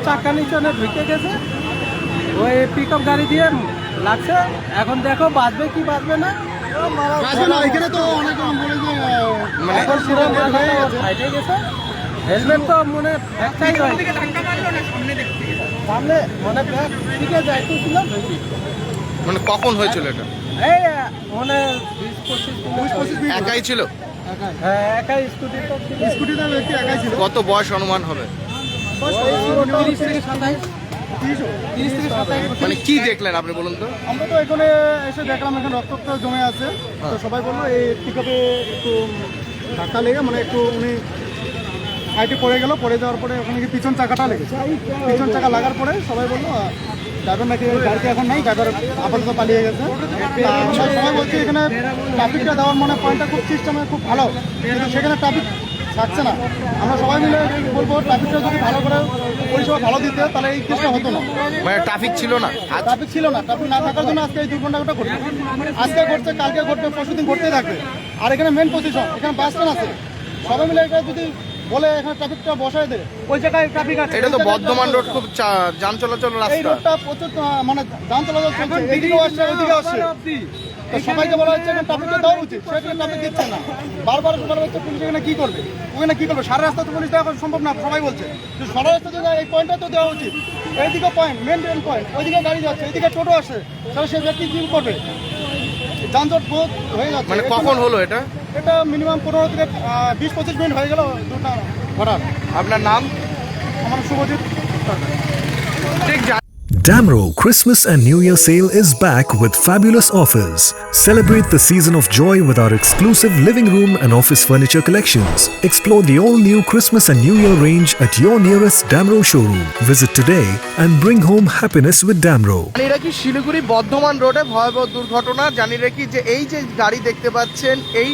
চাকা নিচনে ঢুকে গেছে, ওই পিক আপ গাড়ি দিয়ে লাগছে। এখন দেখো বাঁচবে কি বাঁচবে না। এখানে তো অনেক বলে যে এখন পুরো ফাইটে গেছে। হেলমেট তো মনে একটাই হয় সামনে মানে দিকে যাইতেছিল। মানে কখন হয়েছিল এটা? এই মানে 20-25 মিনিট একাই ছিল? হ্যাঁ, একাই স্কুটিতে ব্যক্তি একাই ছিল। কত বয়স অনুমান হবে? 30 থেকে 27। মানে কি দেখলেন আপনি বলুন তো? আমরা তো এখানে এসে দেখলাম এখানে রক্ত জমে আছে, তো সবাই বললো এই পিকআপে একটু ধাক্কা লেগে মানে একটু উনি সাইডে পড়ে গেল। পড়ে যাওয়ার পরে ওখানে কি পিছন চাকাটা লেগেছে। পিছন চাকা লাগার পরে সবাই বললো ড্রাইভার নাকি গাড়িতে এখন নেই, ড্রাইভার আপাতত পালিয়ে গেছে। আমরা সবাই বলছি এখানে ট্রাফিকটা দেওয়ার মানে পয়েন্টটা খুব সিস্টেমে খুব ভালো, কিন্তু সেখানে ট্রাফিক থাকছে না। আমরা সবাই মিলে বলবো ট্রাফিকটা যদি ভালো করে পরিষেবা ভালো দিতে তাহলে এই কেসটা হতো না। মানে ট্রাফিক ছিল না? ট্রাফিক ছিল না, ট্রাফিক না থাকার জন্য আজকে এই দুর্ঘটনাটা ঘটছে। আজকে ঘটছে, কালকে ঘটবে, পরশুদিন ঘটতেই থাকবে। আর এখানে মেন পজিশন, এখানে বাস স্ট্যান্ড আছে, সবাই মিলে এটা যদি বলে এখানে ট্রাফিকটা বসায় দেয়, ওই জায়গায় ট্রাফিক আছে। এটা তো বর্ধমান রোড, খুব যান চলাচল এই রাস্তা। রোডটা প্রচুর মানে যান চলাচল চলছে, এদিকেও আসছে ওইদিকে আসছে। তো সবাইকে বলা হচ্ছে এখানে ট্রাফিকটা দেওয়া উচিত, সেখানে ট্রাফিক দিচ্ছে না। বারবার বলা হচ্ছে পুলিশ এখানে কি করবে, ওখানে কি করবে। সারা রাস্তা তো পুলিশ দেওয়া সম্ভব না, সবাই বলছে যে সারা রাস্তা তো এই পয়েন্টটা তো দেওয়া উচিত। এইদিকে পয়েন্ট, মেন পয়েন্ট, ওইদিকে গাড়ি যাচ্ছে, এইদিকে টোটো আসে, তাহলে সেই ব্যক্তি কি করবে। যানজট বহুত হয়ে যাচ্ছে। মানে কখন হলো এটা? এটা মিনিমাম 15 থেকে 20-25 মিনিট হয়ে গেল দুটা ঘটার। আপনার নাম? আমার শুভজিৎ সরকার। ঠিক Damro Christmas and New Year sale is back with fabulous offers. Celebrate the season of joy with our exclusive living room and office furniture collections. Explore the all-new Christmas and New Year range at your nearest Damro showroom. Visit today and bring home happiness with Damro. জানি রাখি শিলিগুড়ি বর্ধমান রোডে ভয়াবহ দুর্ঘটনা। জানি রাখি যে এই যে গাড়ি দেখতে পাচ্ছেন, এই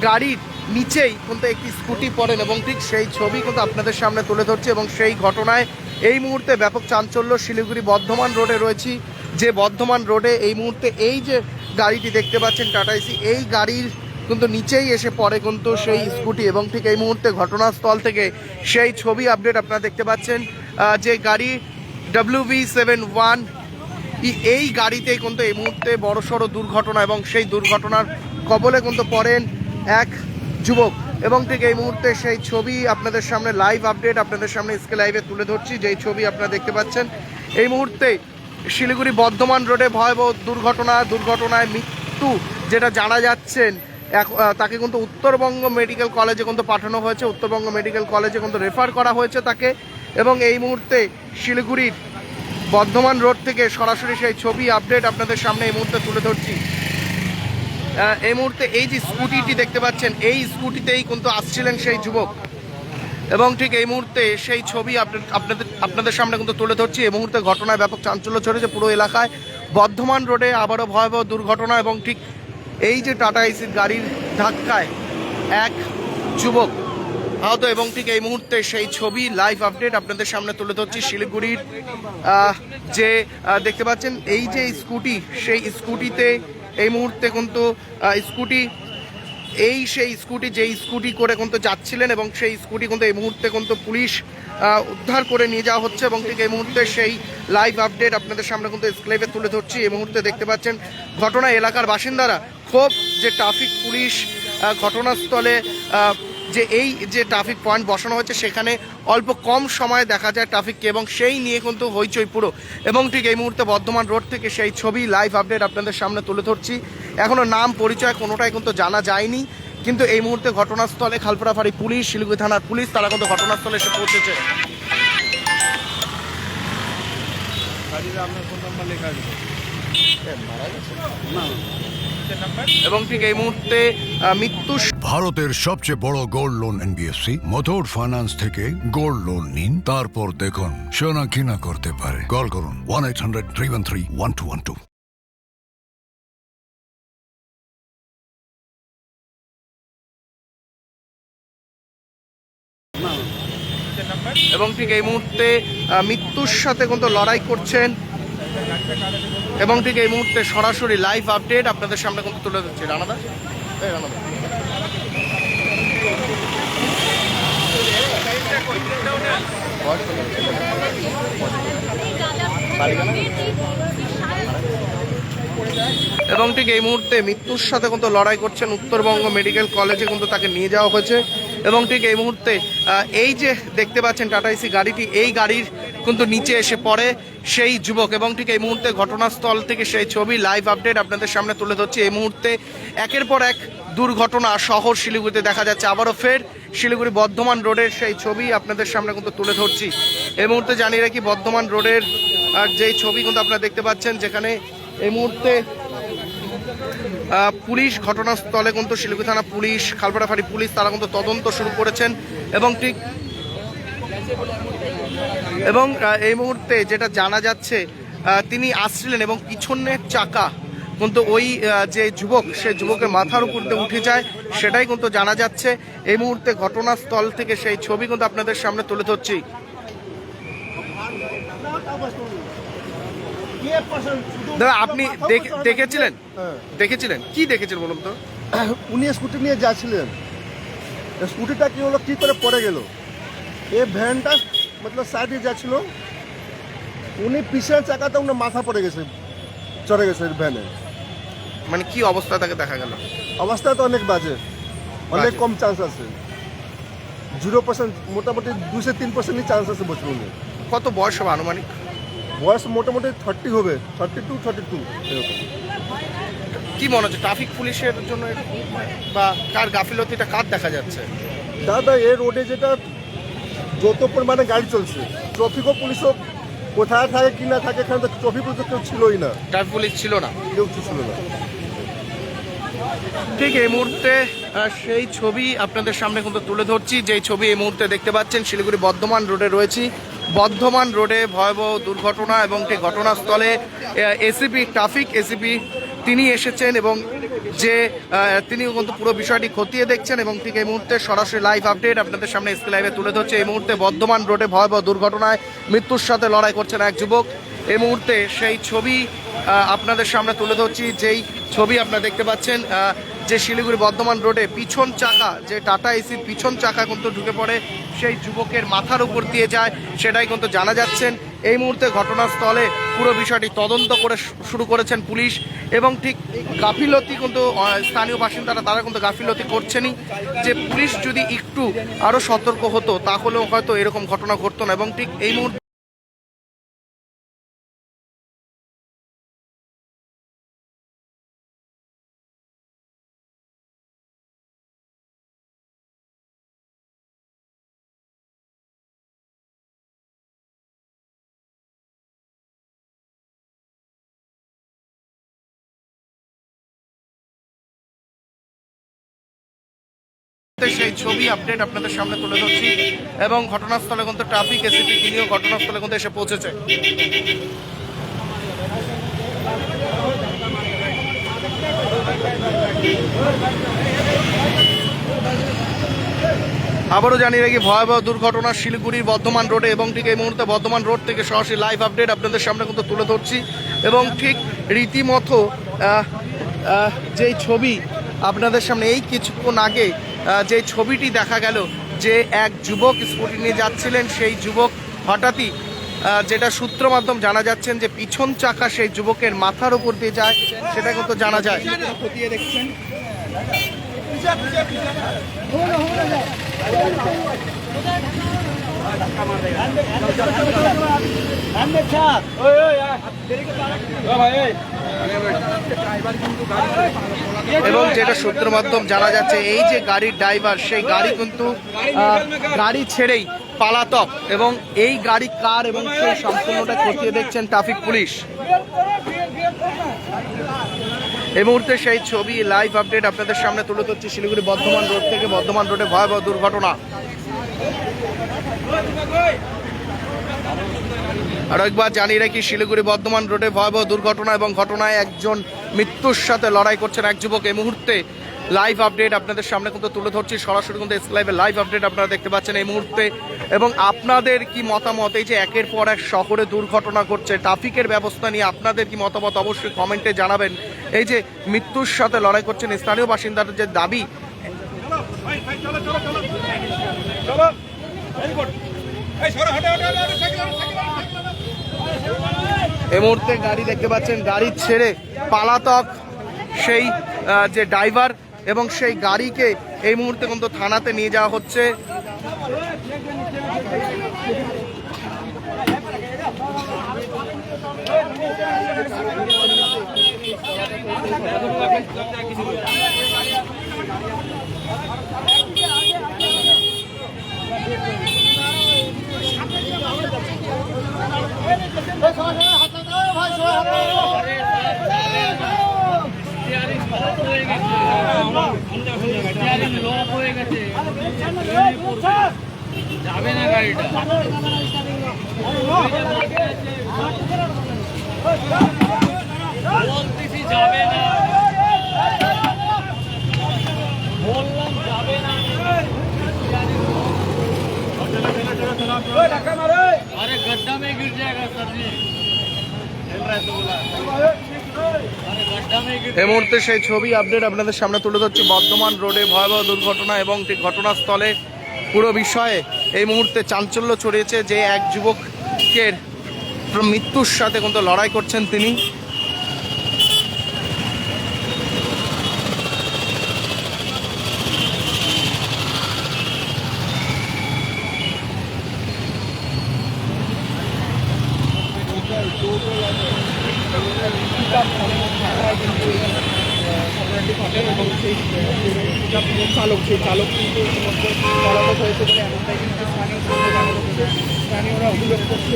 গাড়ির নিচেই কিন্তু একটি স্কুটি পড়েন এবং ঠিক সেই ছবি কিন্তু আপনাদের সামনে তুলে ধরছে। এবং সেই ঘটনায় এই মুহূর্তে ব্যাপক চাঞ্চল্য। শিলিগুড়ি বর্ধমান রোডে রয়েছি, যে বর্ধমান রোডে এই মুহূর্তে এই যে গাড়িটি দেখতে পাচ্ছেন টাটা এসি, এই গাড়ির কিন্তু নিচেই এসে পড়ে কিন্তু সেই স্কুটি। এবং ঠিক এই মুহূর্তে ঘটনাস্থল থেকে সেই ছবি আপডেট আপনারা দেখতে পাচ্ছেন। যে গাড়ি WV71, এই গাড়িতেই কিন্তু এই মুহূর্তে বড়সড় দুর্ঘটনা এবং সেই দুর্ঘটনার কবলে কিন্তু পড়েন এক যুবক। এবং ঠিক এই মুহূর্তে সেই ছবি আপনাদের সামনে লাইভ আপডেট আপনাদের সামনে স্কে লাইভে তুলে ধরছি। যেই ছবি আপনারা দেখতে পাচ্ছেন এই মুহূর্তে শিলিগুড়ি বর্ধমান রোডে ভয়াবহ দুর্ঘটনায় মৃত্যু যেটা জানা যাচ্ছেন। তাকে কিন্তু উত্তরবঙ্গ মেডিকেল কলেজে কিন্তু পাঠানো হয়েছে, উত্তরবঙ্গ মেডিকেল কলেজে কিন্তু রেফার করা হয়েছে তাকে। এবং এই মুহূর্তে শিলিগুড়ির বর্ধমান রোড থেকে সরাসরি সেই ছবি আপডেট আপনাদের সামনে এই মুহূর্তে তুলে ধরছি। এই মুহূর্তে এই যে স্কুটিটি দেখতে পাচ্ছেন, এই স্কুটিতেই কিন্তু আসছিলেন সেই যুবক। এবং ঠিক এই মুহূর্তে সেই ছবি আপনাদের সামনে কিন্তু তুলে ধরছি। এই মুহূর্তে ঘটনায় ব্যাপক চাঞ্চল্য ছড়িয়েছে পুরো এলাকায়। বর্ধমান রোডে আবারও ভয়াবহ দুর্ঘটনা এবং ঠিক এই যে টাটা এসির গাড়ির ধাক্কায় এক যুবক আহত। এবং ঠিক এই মুহূর্তে সেই ছবি লাইভ আপডেট আপনাদের সামনে তুলে ধরছি। শিলিগুড়ির যে দেখতে পাচ্ছেন এই যে স্কুটি, সেই স্কুটিতে এই মুহূর্তে কিন্তু সেই স্কুটি যেই স্কুটি করে কিন্তু যাচ্ছিলেন এবং সেই স্কুটি কিন্তু এই মুহূর্তে কিন্তু পুলিশ উদ্ধার করে নিয়ে যাওয়া হচ্ছে। এবং ঠিক এই মুহূর্তে সেই লাইভ আপডেট আপনাদের সামনে কিন্তু স্ক্লেভে তুলে ধরছি। এই মুহূর্তে দেখতে পাচ্ছেন ঘটনা এলাকার বাসিন্দারা খুব যে ট্রাফিক পুলিশ ঘটনাস্থলে যে এই যে ট্রাফিক পয়েন্ট বসানো হয়েছে সেখানে অল্প কম সময়ে দেখা যায় ট্রাফিককে, এবং সেই নিয়ে কিন্তু হইচই পুরো। এবং ঠিক এই মুহূর্তে বর্ধমান রোড থেকে সেই ছবি লাইভ আপডেট আপনাদের সামনে তুলে ধরছি। এখনও নাম পরিচয় কোনোটাই কিন্তু জানা যায়নি, কিন্তু এই মুহূর্তে ঘটনাস্থলে খালপাড়া পুলিশ, শিলিগুড়ি থানার পুলিশ তারা কিন্তু ঘটনাস্থলে এসে পৌঁছেছে। এবং ঠিক এই মুহূর্তে মৃত্যু। ভারতের সবচেয়ে বড় gold loan NBFC Muthoot finance থেকে গোল্ড লোন নিন, তারপর দেখুন সোনা কিনা করতে পারে। কল করুন 1-800-313-1212। এবং ঠিক এই মুহূর্তে মৃত্যুর সাথে কিন্তু লড়াই করছেন। এবং ঠিক এই মুহূর্তে সরাসরি লাইভ আপডেট আপনাদের সামনে কিন্তু তুলে ধরছি। রানাদা এবং ঠিক এই মুহূর্তে মৃত্যুর সাথে কিন্তু লড়াই করছেন উত্তরবঙ্গ মেডিকেল কলেজে, কিন্তু তাকে নিয়ে যাওয়া হয়েছে। এবং ঠিক এই মুহূর্তে এই যে দেখতে পাচ্ছেন টাটা এসি গাড়িটি, এই গাড়ির কিন্তু নিচে এসে পড়ে সেই যুবক। এবং ঠিক এই মুহূর্তে ঘটনাস্থল থেকে সেই ছবি লাইভ আপডেট আপনাদের সামনে তুলে ধরছি। এই মুহূর্তে একের পর এক দুর্ঘটনা শহর শিলিগুড়িতে দেখা যাচ্ছে। আবারও ফের শিলিগুড়ি বর্ধমান রোডের সেই ছবি আপনাদের সামনে কিন্তু তুলে ধরছি। এই মুহূর্তে জানিয়ে রাখি বর্ধমান রোডের যেই ছবি কিন্তু আপনারা দেখতে পাচ্ছেন, যেখানে এই মুহূর্তে পুলিশ ঘটনাস্থলে কিন্তু শিলিগুড়ি থানা পুলিশ, খালপাড়া ফাঁড়ি পুলিশ তারা কিন্তু তদন্ত শুরু করেছেন। এবং ঠিক এবং এই মুহূর্তে যেটা জানা যাচ্ছে, তিনি আসছিলেন এবং পিছনের চাকা কিন্তু ওই যে যুবক, সেই যুবকের মাথার উপর দিয়ে উঠে যায়, সেটাই কিন্তু জানা যাচ্ছে। এই মুহূর্তে ঘটনাস্থল থেকে সেই ছবি কিন্তু আপনাদের সামনে তুলে ধরছি। দাদা, আপনি দেখেছিলেন কি দেখেছিলেন বলুন তো? উনি স্কুটি নিয়ে যাচ্ছিলেন, স্কুটিটা কি হলো, কি করে পড়ে গেল, এই ভ্যানটা মতলব সাইডে যাচ্ছিল, উনি পিছনের চাকাতে উনি মাথা পড়ে গেছে, চড়ে গেছে ভ্যানে। মানে কি অবস্থা তাকে দেখা গেল? অবস্থা তো অনেক বাজে, অনেক কম চান্স আছে, 0%, মোটামুটি 2-3% চান্স আছে বছর। কত বয়স হবে আনুমানিক? বয়স মোটামুটি 30 হবে, 32 এরকম। কি মনে হচ্ছে ট্রাফিক পুলিশের জন্য বা কার গাফিলতিটা কার দেখা যাচ্ছে? দাদা, এই রোডে যেটা যত পরিমাণে গাড়ি চলছে, ট্রাফিকও পুলিশও কোথায় থাকে কি না থাকে, এখানে তো ট্রাফিক পুলিশ কেউ ছিলই না, ট্রাফিক পুলিশ ছিল না, কেউ ছিল না। ঠিক এই মুহূর্তে সেই ছবি আপনাদের সামনে কিন্তু তুলে ধরছি, যেই ছবি এই মুহূর্তে দেখতে পাচ্ছেন শিলিগুড়ি বর্ধমান রোডে রয়েছি। বর্ধমান রোডে ভয়াবহ দুর্ঘটনা এবং ঠিক ঘটনাস্থলে এসিপি ট্রাফিক এসিপি তিনি এসেছেন এবং যে তিনি কিন্তু পুরো বিষয়টি খতিয়ে দেখছেন। এবং ঠিক এই মুহূর্তে সরাসরি লাইভ আপডেট আপনাদের সামনে এসপি লাইভে তুলে ধরছে। এই মুহূর্তে বর্ধমান রোডে ভয়াবহ দুর্ঘটনায় মৃত্যুর সাথে লড়াই করছেন এক যুবক। এই মুহূর্তে সেই ছবি আপনাদের সামনে তুলে ধরছি, যেই ছবি আপনারা দেখতে পাচ্ছেন, যে শিলিগুড়ি বর্ধমান রোডে পিছন চাকা, যে টাটা এসির পিছন চাকা কিন্তু ঢুকে পড়ে সেই যুবকের মাথার উপর দিয়ে যায়, সেটাই কিন্তু জানা যাচ্ছেন। এই মুহূর্তে ঘটনাস্থলে পুরো বিষয়টি তদন্ত করে শুরু করেছেন পুলিশ। এবং ঠিক গাফিলতি কিন্তু স্থানীয় বাসিন্দারা তারা কিন্তু গাফিলতি করছেনই, যে পুলিশ যদি একটু আরও সতর্ক হতো তাহলেও হয়তো এরকম ঘটনা ঘটতো না। এবং ঠিক এই মুহূর্তে সেই ছবি আপডেট আপনাদের সামনে তুলে ধরছি। এবং ঘটনাস্থলে কিন্তু ট্রাফিক এসিপি তিনিও ঘটনাস্থলে কিন্তু এসে পৌঁছেছে। আবারও জানিয়ে রাখি ভয়াবহ দুর্ঘটনা শিলিগুড়ির বর্ধমান রোডে। এবং ঠিক এই মুহূর্তে বর্ধমান রোড থেকে সরাসরি লাইভ আপডেট আপনাদের সামনে কিন্তু তুলে ধরছি। এবং ঠিক রীতিমতো যেই ছবি আপনাদের সামনে এই কিছুক্ষণ আগে যে ছবিটি দেখা গেল, যে এক যুবক স্কুটি নিয়ে যাচ্ছিলেন, সেই যুবক হঠাৎই যেটা সূত্র মাধ্যম জানা যাচ্ছেন যে পিছন চাকা সেই যুবকের মাথার উপর দিয়ে যায়, সেটা কিন্তু জানা যায়। খতিয়ে দেখছেন এবং যেটা সূত্র মাধ্যম জানা যাচ্ছে, এই যে গাড়ির ড্রাইভার, সেই গাড়ি কিন্তু গাড়ি ছেড়েই পালাতক। এবং এই গাড়ি কার এবং সেই সম্পূর্ণটা খতিয়ে দেখছেন ট্রাফিক পুলিশ। এই মুহূর্তে সেই ছবি লাইভ আপডেট আপনাদের সামনে তুলে ধরছি শিলিগুড়ি বর্ধমান রোড থেকে। বর্ধমান রোডে ভয়াবহ দুর্ঘটনা। আর একবার জানিয়ে রাখি শিলিগুড়ি বর্ধমান রোডে ভয়াবহ দুর্ঘটনা এবং ঘটনায় একজন মৃত্যুর সাথে লড়াই করছেন এক যুবক। এই মুহূর্তে লাইভ আপডেট আপনাদের সামনে কিন্তু তুলে ধরছি সরাসরি কিন্তু এস লাইভে লাইভ আপডেট আপনারা দেখতে পাচ্ছেন এই মুহূর্তে। এবং আপনাদের কি মতামত, এই যে একের পর এক শহরে দুর্ঘটনা ঘটছে, ট্রাফিকের ব্যবস্থা নিয়ে আপনাদের কি মতামত অবশ্যই কমেন্টে জানাবেন। এই যে মৃত্যুর সাথে লড়াই করছেন স্থানীয় বাসিন্দাদের যে দাবি, এই এই মুহূর্তে গাড়ি দেখতে পাচ্ছেন, গাড়ি ছেড়ে পালাতক সেই যে ড্রাইভার এবং সেই গাড়িকে এই মুহূর্তে কিন্তু থানাতে নিয়ে যাওয়া হচ্ছে। যাবে না গাড়িটা। বলতেছি যাবে না, বললাম যাবে না। अरे गड्ढा में गिर जाएगा सर जी, अरे गड्ढा में गिर। এই মুহূর্তে সেই ছবি আপডেট আপনাদের সামনে তুলে ধরছি। বর্ধমান রোডে ভয়াবহ দুর্ঘটনা এবং ঠিক ঘটনাস্থলে পুরো বিষয়ে এই মুহূর্তে চাঞ্চল্য ছড়িয়েছে। যে এক যুবকের মৃত্যুর সাথে কিন্তু লড়াই করছেন তিনি। চালক কিন্তু পলাতক হয়েছে বলে এমনটাই কিন্তু স্থানীয়রা অভিযোগ করছে।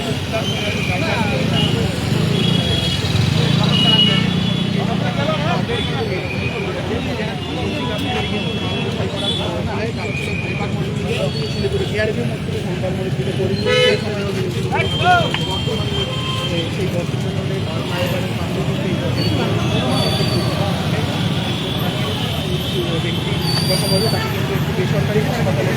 কথা বলবো, তাকে কিন্তু একটি বেসরকারি হাসপাতালে